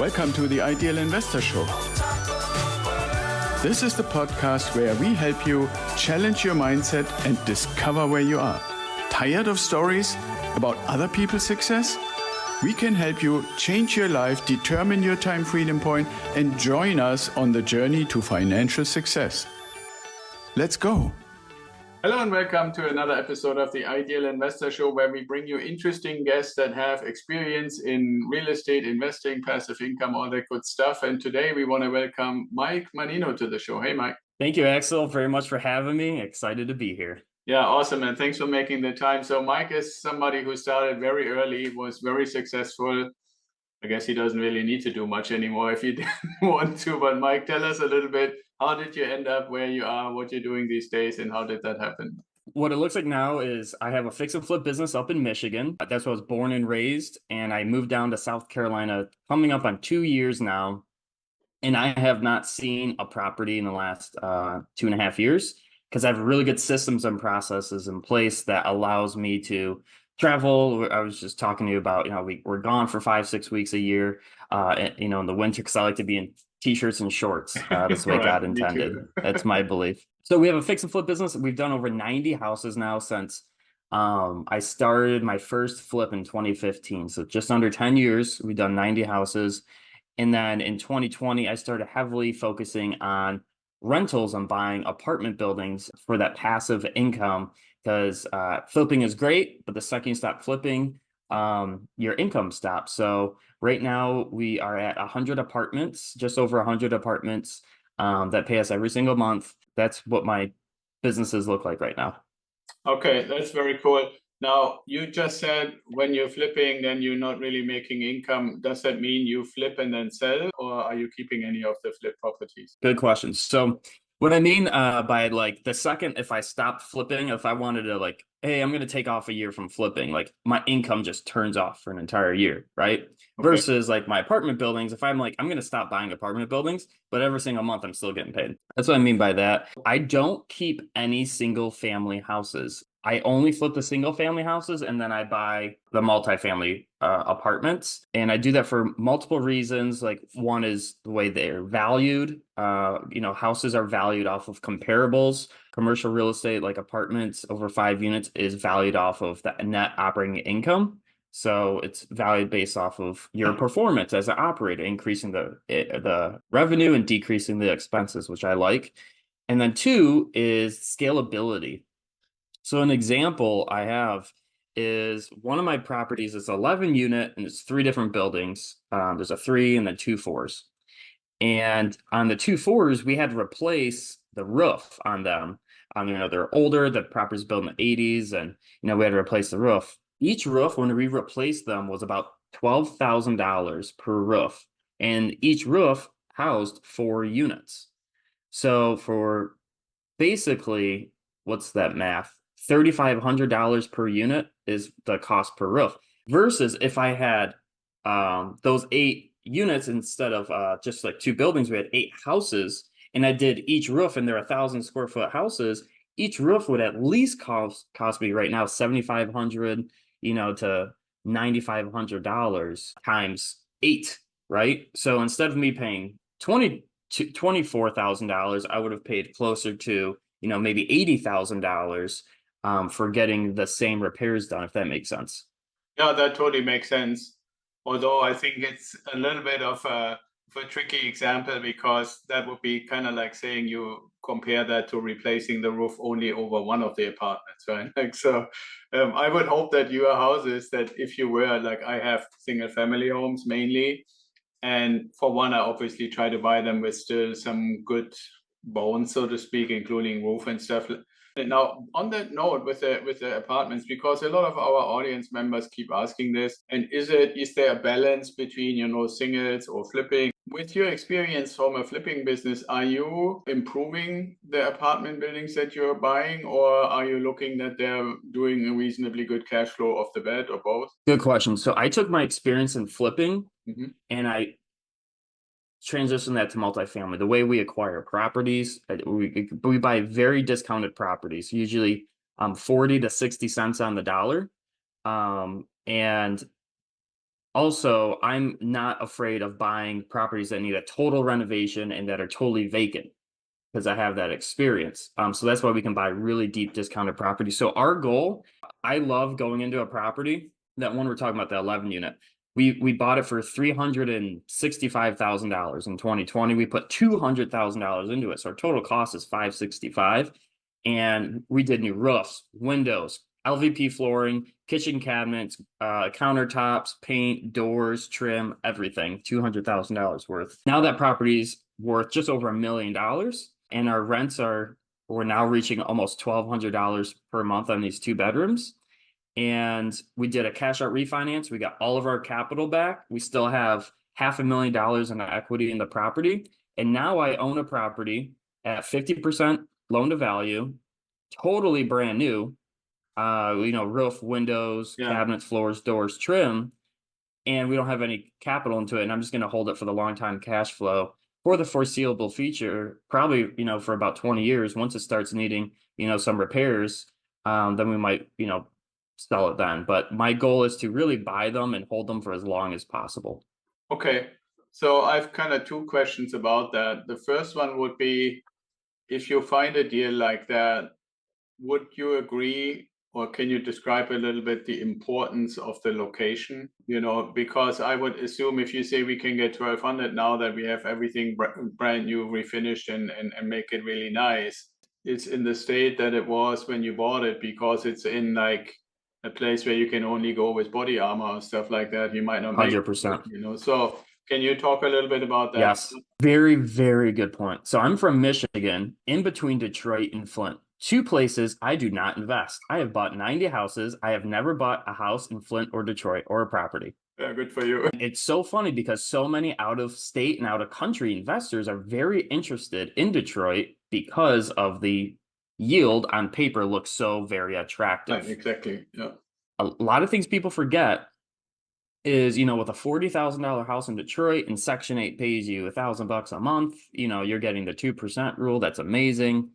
Welcome to the Ideal Investor Show. This is the podcast where we help you challenge your mindset and discover where you are. Tired of stories about other people's success? We can help you change your life, determine your time freedom point, and join us on the journey to financial success. Let's go. Hello and welcome to another episode of the Ideal Investor Show, where we bring you interesting guests that have experience in real estate, investing, passive income, all that good stuff. And today we want to welcome Mike Manino to the show. Hey, Mike. Thank you, Axel, very much for having me. Excited to be here. Yeah, awesome. And thanks for making the time. So Mike is somebody who started very early, was very successful. I guess he doesn't really need to do much anymore if he didn't want to. But Mike, tell us a little bit, how did you end up where you are, what you're doing these days, and how did that happen? What it looks like now is I have a fix and flip business up in Michigan. That's where I was born and raised. And I moved down to South Carolina coming up on 2 years now. And I have not seen a property in the last 2.5 years because I have really good systems and processes in place that allows me to travel. I was just talking to you about, we're gone for 5-6 weeks a year, in the winter, because I like to be in t-shirts and shorts. That's the way Right, God intended. That's my belief. So we have a fix and flip business. We've done over 90 houses now since I started my first flip in 2015. So just under 10 years, we've done 90 houses. And then in 2020, I started heavily focusing on rentals and buying apartment buildings for that passive income, because flipping is great, but the second you stop flipping, your income stops. So right now we are at 100 apartments, just over 100 apartments that pay us every single month. That's what my businesses look like right now. Okay, that's very cool. Now, you just said when you're flipping, then you're not really making income. Does that mean you flip and then sell, or are you keeping any of the flip properties? Good question. So what I mean by like the second, if I stopped flipping, if I wanted to hey, I'm going to take off a year from flipping, like my income just turns off for an entire year, right? Okay. Versus like my apartment buildings, if I'm like, I'm going to stop buying apartment buildings, but every single month I'm still getting paid. That's what I mean by that. I don't keep any single family houses. I only flip the single family houses, and then I buy the multifamily apartments. And I do that for multiple reasons. Like, one is the way they're valued. Houses are valued off of comparables. Commercial real estate, like apartments over 5 units, is valued off of the net operating income. So it's valued based off of your performance as an operator, increasing the revenue and decreasing the expenses, which I like. And then two is scalability. So an example I have is one of my properties is 11 unit and it's 3 different buildings. There's a 3 and then 2 4s. And on the 2 4s, we had to replace the roof on them. They're older, the property's built in the 80s, and we had to replace the roof. Each roof, when we replaced them, was about $12,000 per roof. And each roof housed 4 units. So for basically, what's that math? $3,500 per unit is the cost per roof, versus if I had those 8 units instead of just like 2 buildings, we had 8 houses, and I did each roof, and they're 1,000 square foot houses. Each roof would at least cost me right now $7,500, to $9,500 times 8, right? So instead of me paying $24,000, I would have paid closer to maybe $80,000 for getting the same repairs done, if that makes sense. Yeah, that totally makes sense. Although I think it's a little bit of a tricky example, because that would be kind of like saying you compare that to replacing the roof only over one of the apartments, right? I would hope that your houses, that if you were like, I have single family homes mainly, and for one, I obviously try to buy them with still some good bones, so to speak, including roof and stuff. And now, on that note, with the apartments, because a lot of our audience members keep asking this, and is there a balance between singles or flipping? With your experience from a flipping business, are you improving the apartment buildings that you're buying, or are you looking that they're doing a reasonably good cash flow off the bat, or both? Good question. So I took my experience in flipping and I transition that to multifamily. The way we acquire properties, we buy very discounted properties, usually 40 to 60 cents on the dollar. And Also, I'm not afraid of buying properties that need a total renovation and that are totally vacant because I have that experience. So that's why we can buy really deep discounted properties. So our goal, I love going into a property. That one we're talking about, the 11 unit. We bought it for $365,000 in 2020. We put $200,000 into it. So our total cost is 565. And we did new roofs, windows, LVP flooring, kitchen cabinets, countertops, paint, doors, trim, everything, $200,000 worth. Now that property's worth just over $1 million, and our rents we're now reaching almost $1,200 per month on these 2 bedrooms. And we did a cash out refinance. We got all of our capital back. We still have $500,000 in equity in the property. And now I own a property at 50% loan to value, totally brand new. Roof, windows, Yeah. cabinets, floors, doors, trim, and we don't have any capital into it. And I'm just going to hold it for the long time cash flow for the foreseeable future, probably, for about 20 years. Once it starts needing, some repairs, then we might, sell it then. But my goal is to really buy them and hold them for as long as possible. Okay. So I've kind of two questions about that. The first one would be, if you find a deal like that, would you agree, or can you describe a little bit the importance of the location? Because I would assume if you say we can get 1,200 now that we have everything brand new, refinished, and make it really nice, it's in the state that it was when you bought it, because it's in like a place where you can only go with body armor or stuff like that. You might not make 100%. it, So can you talk a little bit about that? Yes. Very, very good point. So I'm from Michigan, in between Detroit and Flint. Two places I do not invest. I have bought 90 houses. I have never bought a house in Flint or Detroit or a property. Yeah, good for you. It's so funny because so many out of state and out of country investors are very interested in Detroit because of the yield on paper looks so very attractive. Right, exactly. Yeah. A lot of things people forget is, with a $40,000 house in Detroit and Section 8 pays you $1,000 a month, you're getting the 2% rule. That's amazing.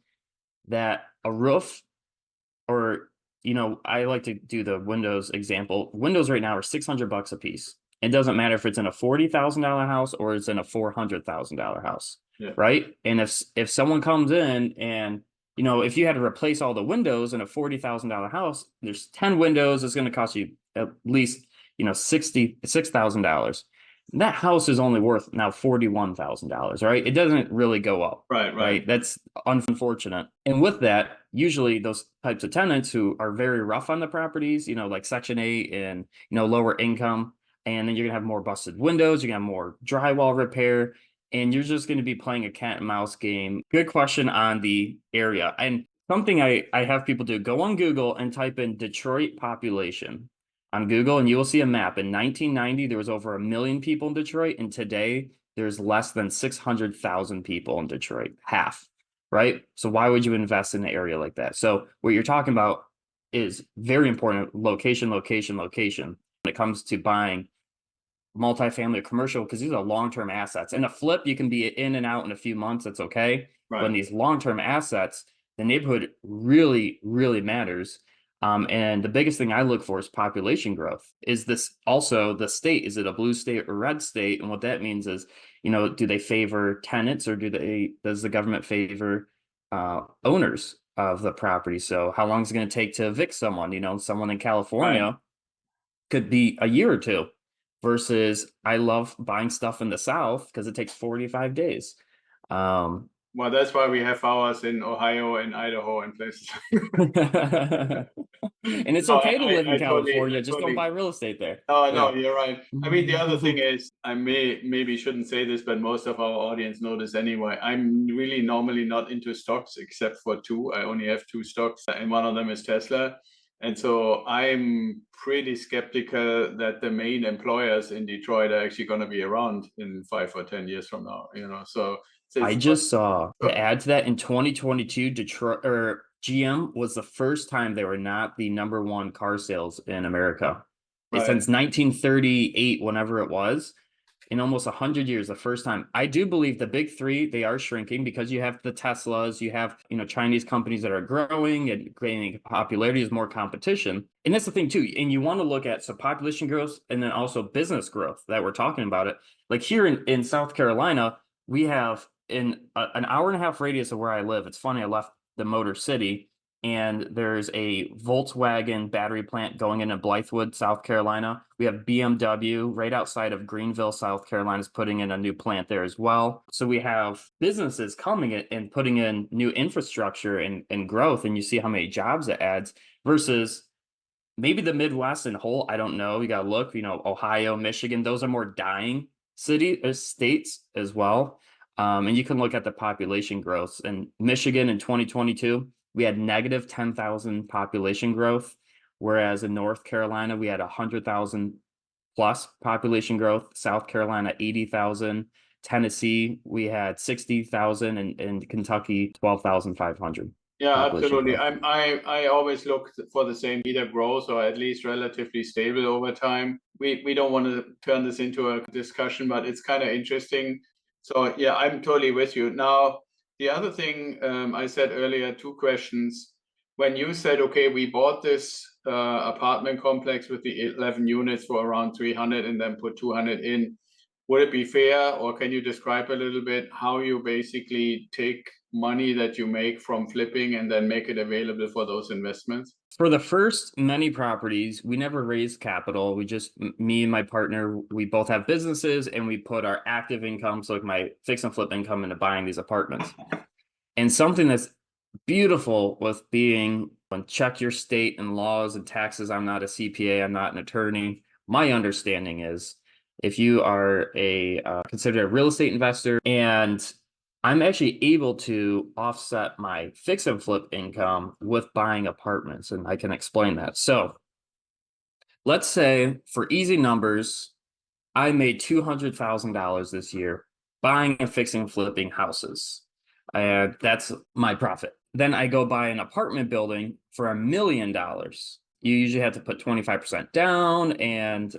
That a roof, or, I like to do the windows example. Windows right now are $600 a piece. It doesn't matter if it's in a $40,000 house or it's in a $400,000 house. Yeah. Right. And if someone comes in and, if you had to replace all the windows in a $40,000 house, there's 10 windows, it's going to cost you at least, $66,000. That house is only worth now $41,000, right? It doesn't really go up. Right. That's unfortunate. And with that, usually those types of tenants who are very rough on the properties, like Section 8 and, lower income, and then you're gonna have more busted windows, you're gonna have more drywall repair, and you're just gonna be playing a cat and mouse game. Good question on the area. And something I have people do, go on Google and type in Detroit population on Google, and you will see a map. In 1990, there was over 1 million people in Detroit, and today there's less than 600,000 people in Detroit, half, right? So why would you invest in an area like that? So what you're talking about is very important: location, location, location. When it comes to buying multifamily or commercial, because these are long-term assets. In a flip, you can be in and out in a few months, that's okay. Right. But in these long-term assets, the neighborhood really, really matters. And the biggest thing I look for is population growth. Is this also the state? Is it a blue state or red state? And what that means is, do they favor tenants, or does the government favor owners of the property? So how long is it going to take to evict someone? Someone in California could be a year or two, versus I love buying stuff in the South because it takes 45 days. Well, that's why we have ours in Ohio and Idaho and places. And it's No, okay to live in California. I Just don't buy real estate there. Oh, no, you're right. I mean, the other thing is, I maybe shouldn't say this, but most of our audience know this anyway. I'm really normally not into stocks except for two. I only have two stocks, and one of them is Tesla. And so I'm pretty skeptical that the main employers in Detroit are actually going to be around in 5 or 10 years from now, So I just saw, to add to that, in 2022, Detroit or GM was the first time they were not the #1 car sales in America. Right. Since 1938, whenever it was, in almost 100 years, the first time. I do believe the big three, they are shrinking because you have the Teslas, you have, Chinese companies that are growing and gaining popularity as more competition. And that's the thing too. And you want to look at population growth and then also business growth that we're talking about it. Like here in South Carolina, we have in an hour and a half radius of where I live. It's funny, I left the Motor City and there's a Volkswagen battery plant going into Blythewood, South Carolina. We have BMW right outside of Greenville, South Carolina, is putting in a new plant there as well. So we have businesses coming in and putting in new infrastructure and growth, and you see how many jobs it adds versus maybe the Midwest in whole. I don't know. You got to look, Ohio, Michigan, those are more dying states as well. And you can look at the population growth. In Michigan in 2022, we had negative 10,000 population growth, whereas in North Carolina, we had 100,000 plus population growth. South Carolina, 80,000. Tennessee, we had 60,000, and Kentucky, 12,500 Yeah, population absolutely. growth. I always look for the same, either growth or at least relatively stable over time. We don't want to turn this into a discussion, but it's kind of interesting. So yeah, I'm totally with you. Now, the other thing I said earlier, two questions. When you said, okay, we bought this apartment complex with the 11 units for around 300 and then put 200 in, would it be fair, or can you describe a little bit how you basically take money that you make from flipping and then make it available for those investments? For the first many properties, we never raised capital. We just, me and my partner, we both have businesses and we put our active income, so like my fix and flip income, into buying these apartments. And something that's beautiful with being on check your state and laws and taxes. I'm not a CPA, I'm not an attorney. My understanding is if you are considered a real estate investor, and I'm actually able to offset my fix and flip income with buying apartments, and I can explain that. So let's say for easy numbers, I made $200,000 this year buying and fixing and flipping houses. And that's my profit. Then I go buy an apartment building for $1 million. You usually have to put 25% down, and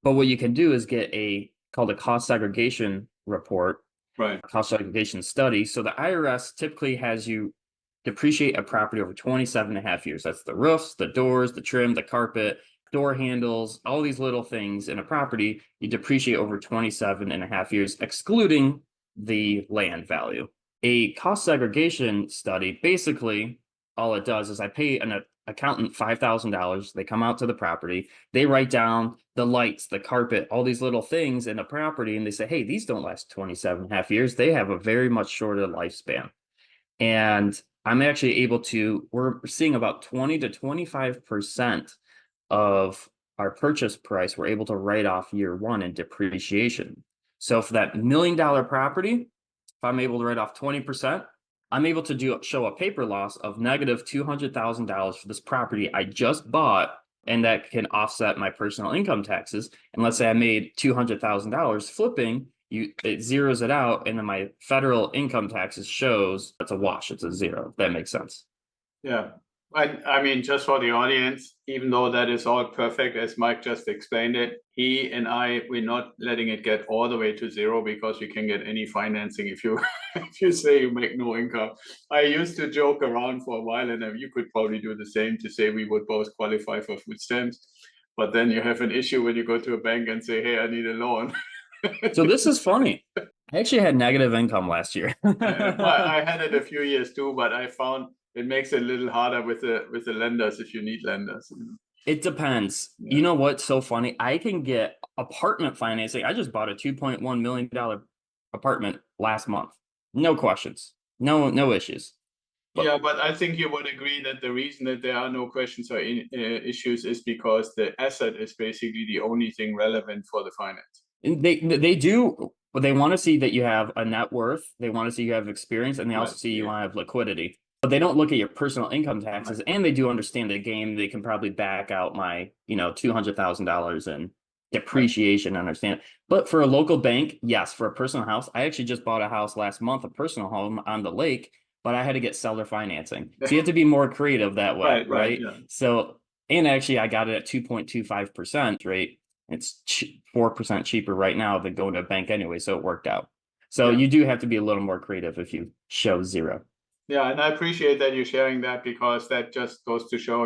but what you can do is get called a cost segregation report, Right. cost segregation study. So the IRS typically has you depreciate a property over 27 and a half years. That's the roofs, the doors, the trim, the carpet, door handles, all these little things in a property, you depreciate over 27 and a half years, excluding the land value. A cost segregation study, basically, all it does is I pay an accountant $5,000. They come out to the property, they write down the lights, the carpet, all these little things in a property, and they say, hey, these don't last 27 and a half years. They have a very much shorter lifespan. And I'm actually able to, we're seeing about 20 to 25% of our purchase price, we're able to write off year one in depreciation. So for that $1 million property, if I'm able to write off 20%, I'm able to show a paper loss of negative $200,000 for this property I just bought, and that can offset my personal income taxes. And let's say I made $200,000 flipping, it zeroes it out, and then my federal income taxes shows it's a wash, it's a zero. If that makes sense. Yeah. I mean, just for the audience, even though that is all perfect, as Mike just explained it, he and I, we're not letting it get all the way to zero because you can get any financing if you if you say you make no income. I used to joke around for a while, and you could probably do the same, to say we would both qualify for food stamps. But then you have an issue when you go to a bank and say, hey, I need a loan. So this is funny. I actually had negative income last year. I had it a few years too, but I found it makes it a little harder with the lenders if you need lenders. It depends. Yeah. You know what's so funny? I can get apartment financing. I just bought a $2.1 million apartment last month. No questions. No issues. But Yeah, but I think you would agree that the reason that there are no questions or issues is because the asset is basically the only thing relevant for the finance. they do, but they want to see that you have a net worth. They want to see you have experience, and they also Right. see you Yeah. want to have liquidity. But they don't look at your personal income taxes, and they do understand the game. They can probably back out my, $200,000 in depreciation, understand. But for a local bank, yes, for a personal house, I actually just bought a house last month, a personal home on the lake, but I had to get seller financing. So you have to be more creative that way, Right, right? yeah. So, and actually I got it at 2.25% rate. It's 4% cheaper right now than going to a bank anyway, so it worked out. So Yeah. you do have to be a little more creative if you show zero. Yeah, and I appreciate that you're sharing that, because that just goes to show,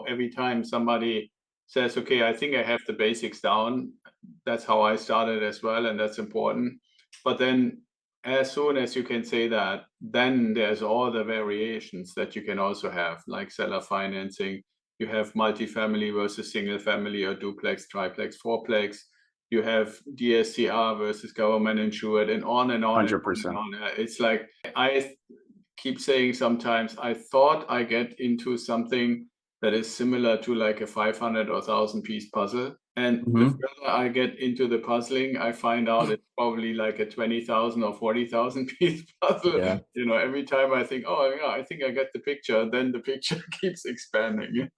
every time somebody says, okay, I think I have the basics down, that's how I started as well, and that's important. But then as soon as you can say that, then there's all the variations that you can also have, like seller financing. You have multifamily versus single family, or duplex, triplex, fourplex. You have DSCR versus government insured, and on and on and on and 100%. on. It's like I keep saying sometimes, I thought I get into something that is similar to like a 500 or 1,000 piece puzzle. And the Hmm. further I get into the puzzling, I find out it's probably like a 20,000 or 40,000 piece puzzle. Yeah. Every time I think, oh yeah, I think I get the picture, then the picture keeps expanding.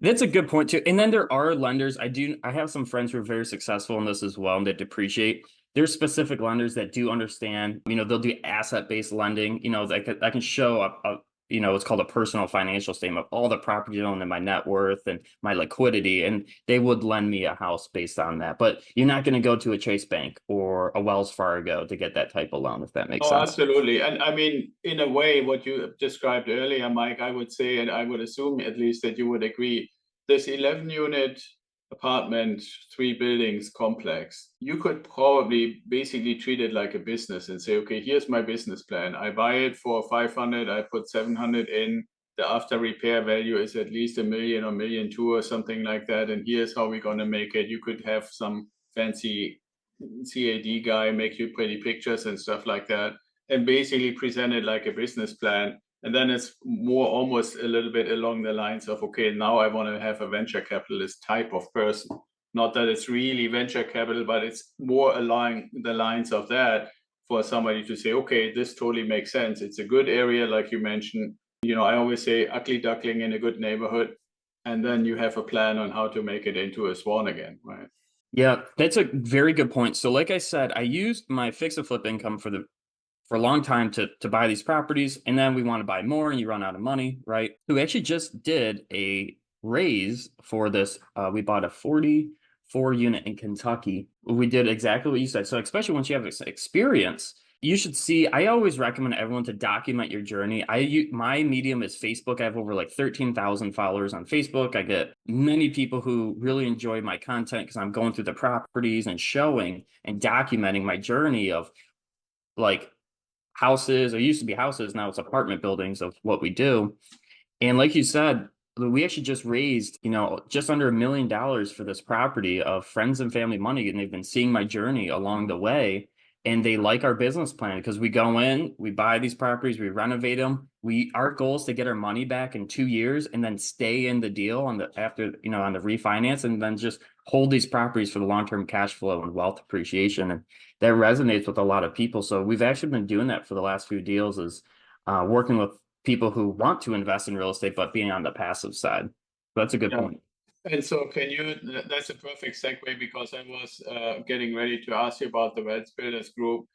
That's a good point too. And then there are lenders. I have some friends who are very successful in this as well, and they depreciate. There's specific lenders that do understand, they'll do asset-based lending. I can show it's called a personal financial statement of all the property owned and my net worth and my liquidity. And they would lend me a house based on that. But you're not going to go to a Chase Bank or a Wells Fargo to get that type of loan, if that makes Oh, sense. absolutely. And I mean, in a way, what you described earlier, Mike, I would say, and I would assume at least that you would agree, this 11-unit apartment, 3 buildings complex, you could probably basically treat it like a business and say, okay, here's my business plan. I buy it for 500, I put 700 in. The after repair value is at least 1 million or 1,200,000 or something like that. And here's how we're going to make it. You could have some fancy CAD guy make you pretty pictures and stuff like that, and basically present it like a business plan. And then it's more almost a little bit along the lines of, okay, now I want to have a venture capitalist type of person. Not that it's really venture capital, but it's more along the lines of that, for somebody to say, okay, this totally makes sense. It's a good area, like you mentioned. I always say ugly duckling in a good neighborhood. And then you have a plan on how to make it into a swan again, right? Yeah, that's a very good point. So like I said, I used my fix and flip income for a long time to buy these properties, and then we want to buy more and you run out of money, right? We actually just did a raise for this. We bought a 44 unit in Kentucky. We did exactly what you said. So especially once you have experience, you should see. I always recommend everyone to document your journey. My medium is Facebook. I have over like 13,000 followers on Facebook. I get many people who really enjoy my content because I'm going through the properties and showing and documenting my journey of like houses. It used to be houses, now it's apartment buildings of what we do. And like you said, we actually just raised, just under $1 million for this property of friends and family money, and they've been seeing my journey along the way. And they like our business plan because we go in, we buy these properties, we renovate them. Our goal is to get our money back in 2 years and then stay in the deal on the refinance, and then just hold these properties for the long-term cash flow and wealth appreciation. And that resonates with a lot of people. So we've actually been doing that for the last few deals, is working with people who want to invest in real estate, but being on the passive side. That's a good Yeah. point. And so that's a perfect segue, because I was getting ready to ask you about the Wealth Builders Group.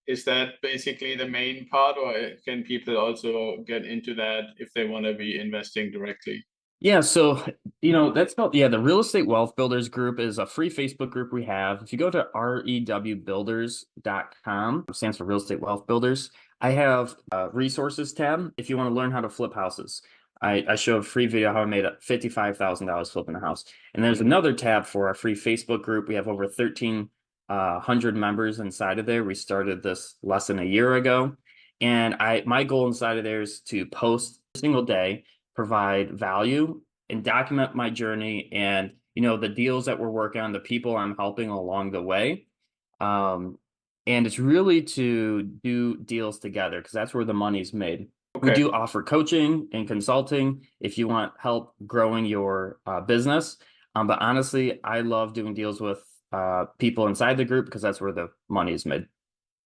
Is that basically the main part, or can people also get into that if they want to be investing directly? Yeah, so that's called, the Real Estate Wealth Builders Group is a free Facebook group we have. If you go to rewbuilders.com, it stands for Real Estate Wealth Builders. I have a resources tab if you want to learn how to flip houses. I show a free video how I made $55,000 flipping a house. And there's another tab for our free Facebook group. We have over 1,300 members inside of there. We started this less than a year ago. And my goal inside of there is to post every single day, provide value, and document my journey and the deals that we're working on, the people I'm helping along the way. And it's really to do deals together because that's where the money's made. We Okay. do offer coaching and consulting if you want help growing your business. But honestly, I love doing deals with people inside the group because that's where the money is made.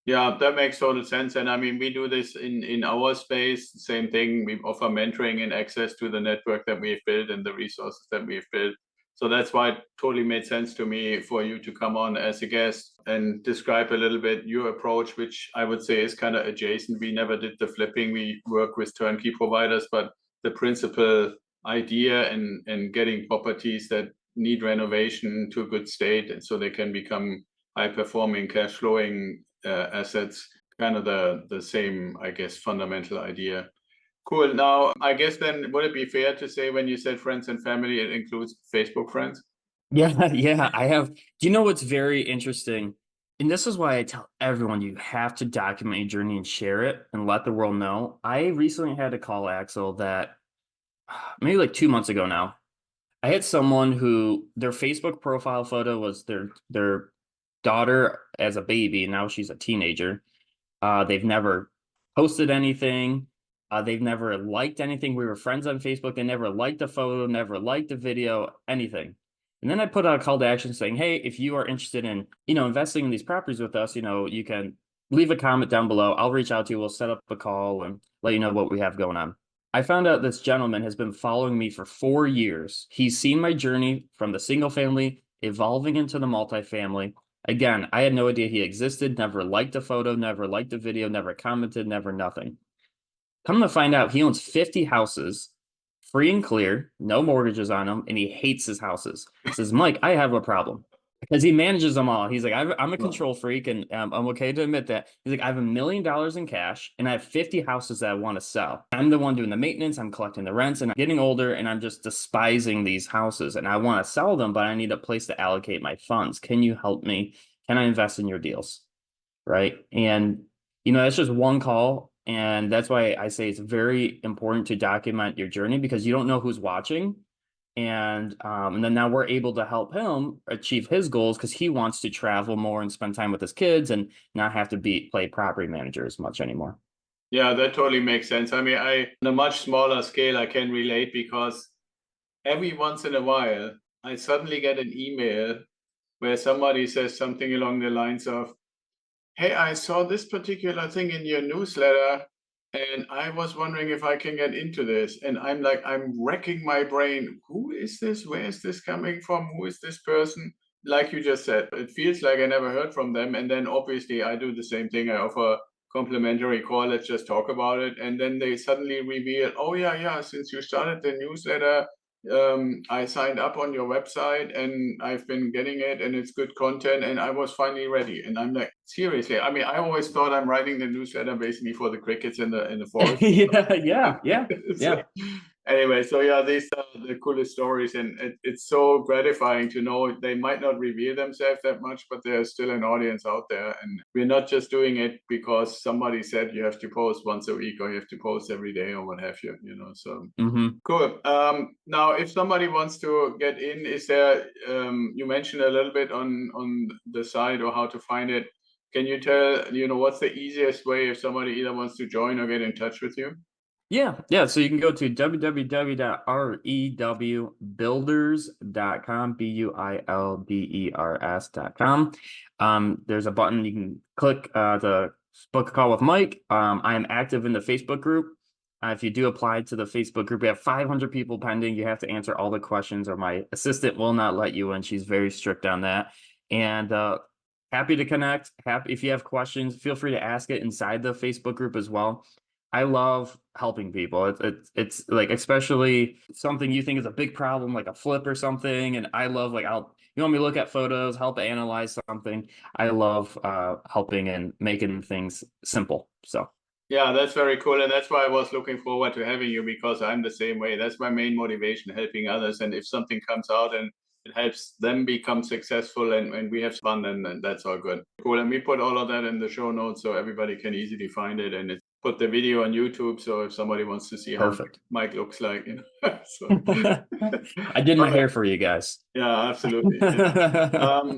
Yeah, that makes total sense. And I mean, we do this in our space, same thing. We offer mentoring and access to the network that we've built and the resources that we've built. So that's why it totally made sense to me for you to come on as a guest and describe a little bit your approach, which I would say is kind of adjacent. We never did the flipping. We work with turnkey providers, but the principal idea and getting properties that need renovation to a good state, and so they can become high-performing, cash-flowing assets. Kind of the same, I guess, fundamental idea. Cool. Now, I guess then, would it be fair to say when you said friends and family, it includes Facebook friends? Yeah, yeah, I have. Do you know what's very interesting? And this is why I tell everyone you have to document your journey and share it and let the world know. I recently had a call, Axel, that maybe like 2 months ago now. I had someone who their Facebook profile photo was their daughter as a baby, and now she's a teenager. They've never posted anything. They've never liked anything. We were friends on Facebook. They never liked the photo, never liked the video, anything. And then I put out a call to action saying, hey, if you are interested in, investing in these properties with us, you can leave a comment down below. I'll reach out to you. We'll set up a call and let you know what we have going on. I found out this gentleman has been following me for 4 years. He's seen my journey from the single family evolving into the multifamily. Again, I had no idea he existed, never liked a photo, never liked a video, never commented, never nothing. Come to find out, he owns 50 houses, free and clear, no mortgages on them, and he hates his houses. He says, Mike, I have a problem. Because he manages them all. He's like, I'm a control freak, and I'm okay to admit that. He's like, I have $1 million in cash, and I have 50 houses that I want to sell. I'm the one doing the maintenance, I'm collecting the rents, and I'm getting older, and I'm just despising these houses, and I want to sell them, but I need a place to allocate my funds. Can you help me? Can I invest in your deals? Right? And, that's just one call, and that's why I say it's very important to document your journey because you don't know who's watching. And then now we're able to help him achieve his goals because he wants to travel more and spend time with his kids and not have to play property manager as much anymore. Yeah, that totally makes sense. I mean, on a much smaller scale, I can relate because every once in a while, I suddenly get an email where somebody says something along the lines of, hey, I saw this particular thing in your newsletter, and I was wondering if I can get into this. And I'm like, I'm wrecking my brain. Who is this? Where is this coming from? Who is this person? Like you just said, it feels like I never heard from them. And then obviously I do the same thing. I offer complimentary call. Let's just talk about it. And then they suddenly reveal, oh yeah, since you started the newsletter, I signed up on your website and I've been getting it and it's good content and I was finally ready. And I'm like, seriously, I mean, I always thought I'm writing the newsletter basically for the crickets in the forest. Yeah. Anyway, so yeah, these are the coolest stories, and it's so gratifying to know they might not reveal themselves that much, but there's still an audience out there, and we're not just doing it because somebody said you have to post once a week or you have to post every day or what have you, so cool. Now, if somebody wants to get in, is there, you mentioned a little bit on the site or how to find it. Can you tell, what's the easiest way if somebody either wants to join or get in touch with you? Yeah. So you can go to www.rewbuilders.com, builders.com. There's a button you can click to book a call with Mike. I am active in the Facebook group. If you do apply to the Facebook group, we have 500 people pending. You have to answer all the questions, or my assistant will not let you in. She's very strict on that. And happy to connect. Happy if you have questions, feel free to ask it inside the Facebook group as well. I love helping people. It's like, especially something you think is a big problem, like a flip or something. And I love, like, you want me to look at photos, help analyze something. I love helping and making things simple. So. Yeah, that's very cool. And that's why I was looking forward to having you, because I'm the same way. That's my main motivation, helping others. And if something comes out and it helps them become successful and we have fun, then that's all good. Cool. And we put all of that in the show notes so everybody can easily find it. And put the video on YouTube. So if somebody wants to see how Mike looks like, So. I did my hair for you guys. Yeah, absolutely. Yeah.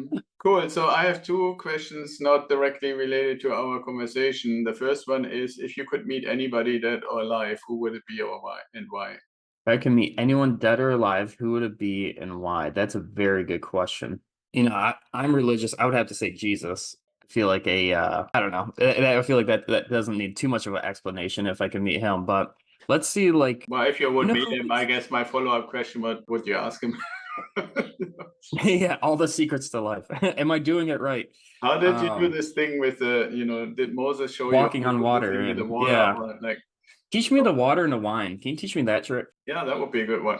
Cool. So I have two questions not directly related to our conversation. The first one is, if you could meet anybody dead or alive, who would it be or why and why? If I can meet anyone dead or alive, who would it be and why? That's a very good question. I'm religious. I would have to say Jesus. I feel like I don't know. I feel like that doesn't need too much of an explanation if I can meet him. But let's see, like. Well, if you would meet him, I guess my follow-up question would you ask him? Yeah, all the secrets to life. Am I doing it right? How did you do this thing with did Moses show walking you on water with the and water? yeah. Or like, Teach me the water and the wine. Can you teach me that trick? Yeah, that would be a good one.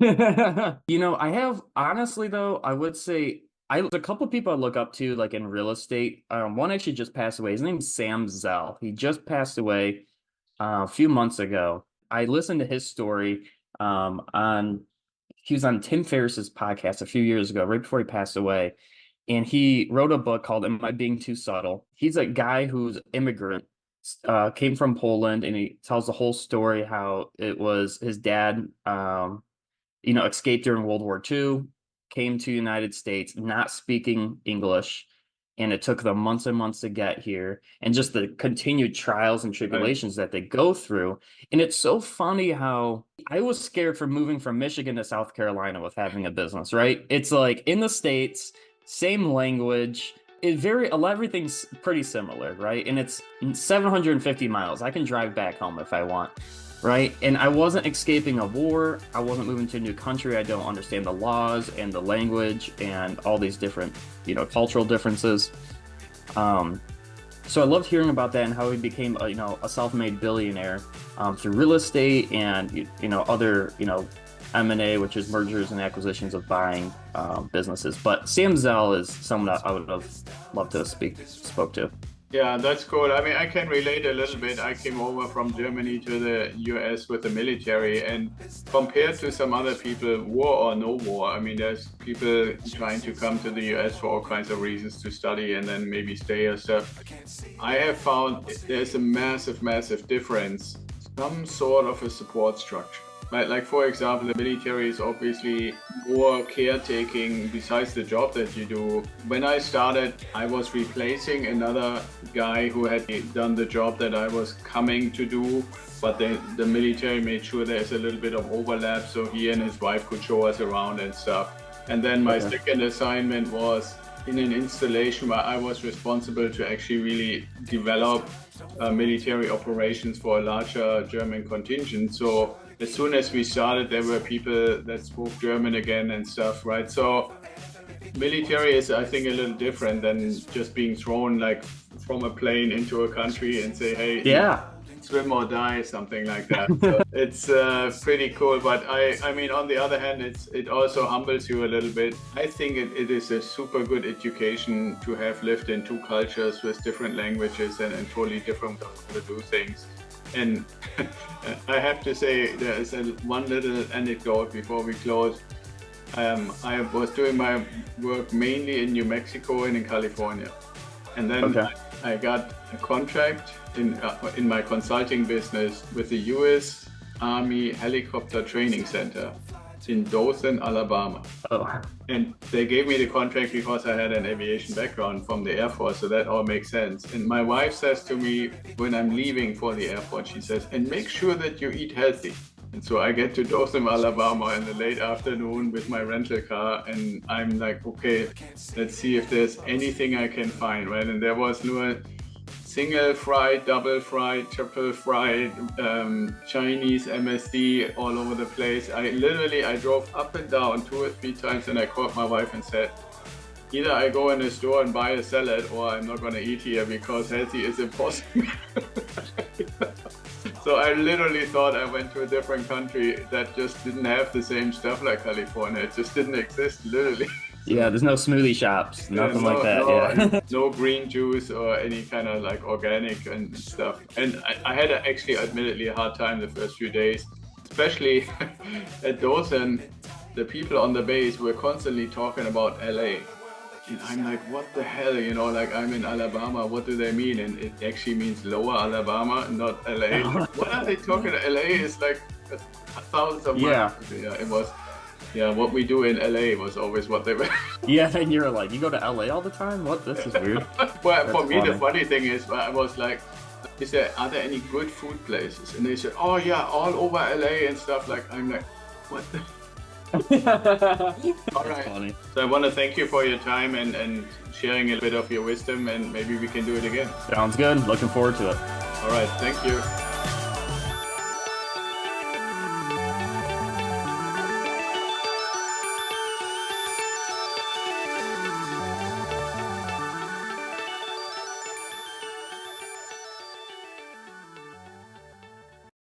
I have honestly though, I would say there's a couple of people I look up to like in real estate. One actually just passed away. His name's Sam Zell. He just passed away a few months ago. I listened to his story on he was on Tim Ferriss's podcast a few years ago, right before he passed away. And he wrote a book called Am I Being Too Subtle? He's a guy who's immigrant, came from Poland, and he tells the whole story how it was his dad escaped during World War II, came to the United States, not speaking English, and it took them months and months to get here, and just the continued trials and tribulations that they go through. And it's so funny how I was scared for moving from Michigan to South Carolina with having a business, right? It's like in the States, same language. Everything's pretty similar, right? And it's 750 miles. I can drive back home if I want, right? And I wasn't escaping a war. I wasn't moving to a new country. I don't understand the laws and the language and all these different, cultural differences. So I loved hearing about that and how he became, a self-made billionaire through real estate and, other, M&A, which is mergers and acquisitions of buying businesses. But Sam Zell is someone that I would have loved to spoke to. Yeah, that's cool. I mean, I can relate a little bit. I came over from Germany to the US with the military, and compared to some other people, war or no war, I mean, there's people trying to come to the US for all kinds of reasons to study and then maybe stay or stuff. I have found there's a massive, massive difference, some sort of a support structure. Like for example, the military is obviously more caretaking besides the job that you do. When I started, I was replacing another guy who had done the job that I was coming to do, but the military made sure there's a little bit of overlap so he and his wife could show us around and stuff. And then my second assignment was in an installation where I was responsible to actually really develop military operations for a larger German contingent. So as soon as we started, there were people that spoke German again and stuff, right? So military is, I think, a little different than just being thrown like from a plane into a country and say, hey, swim or die, something like that. So it's pretty cool. But I mean, on the other hand, it also humbles you a little bit. I think it is a super good education to have lived in two cultures with different languages and totally different ways to do things. And I have to say, there is one little anecdote before we close. I was doing my work mainly in New Mexico and in California. And then I got a contract in my consulting business with the U.S. Army Helicopter Training Center in Dothan, Alabama. And they gave me the contract because I had an aviation background from the Air Force, so that all makes sense. And my wife says to me when I'm leaving for the airport, she says, and make sure that you eat healthy. And so I get to Dothan, Alabama in the late afternoon with my rental car, and I'm like, okay, let's see if there's anything I can find, right? And there was no single fried, double fried, triple fried, Chinese MSD all over the place. I drove up and down 2 or 3 times, and I called my wife and said, either I go in the store and buy a salad, or I'm not going to eat here because healthy is impossible. So I literally thought I went to a different country that just didn't have the same stuff like California. It just didn't exist, literally. Yeah, there's no smoothie shops, nothing like that. No green juice or any kind of like organic and stuff. And I had actually admittedly a hard time the first few days, especially at Dothan. The people on the base were constantly talking about LA. And I'm like, what the hell, like I'm in Alabama, what do they mean? And it actually means lower Alabama, not LA. What are they talking about? LA is like thousands of miles. Yeah, it was. Yeah, what we do in LA was always what they were. Yeah, and you're like, you go to LA all the time? What? This is weird. Well, for me, the funny thing is, I was like, are there any good food places? And they said, oh yeah, all over LA and stuff. Like, I'm like, what the? All right. Funny. So I want to thank you for your time and sharing a bit of your wisdom, and maybe we can do it again. Sounds good. Looking forward to it. All right. Thank you.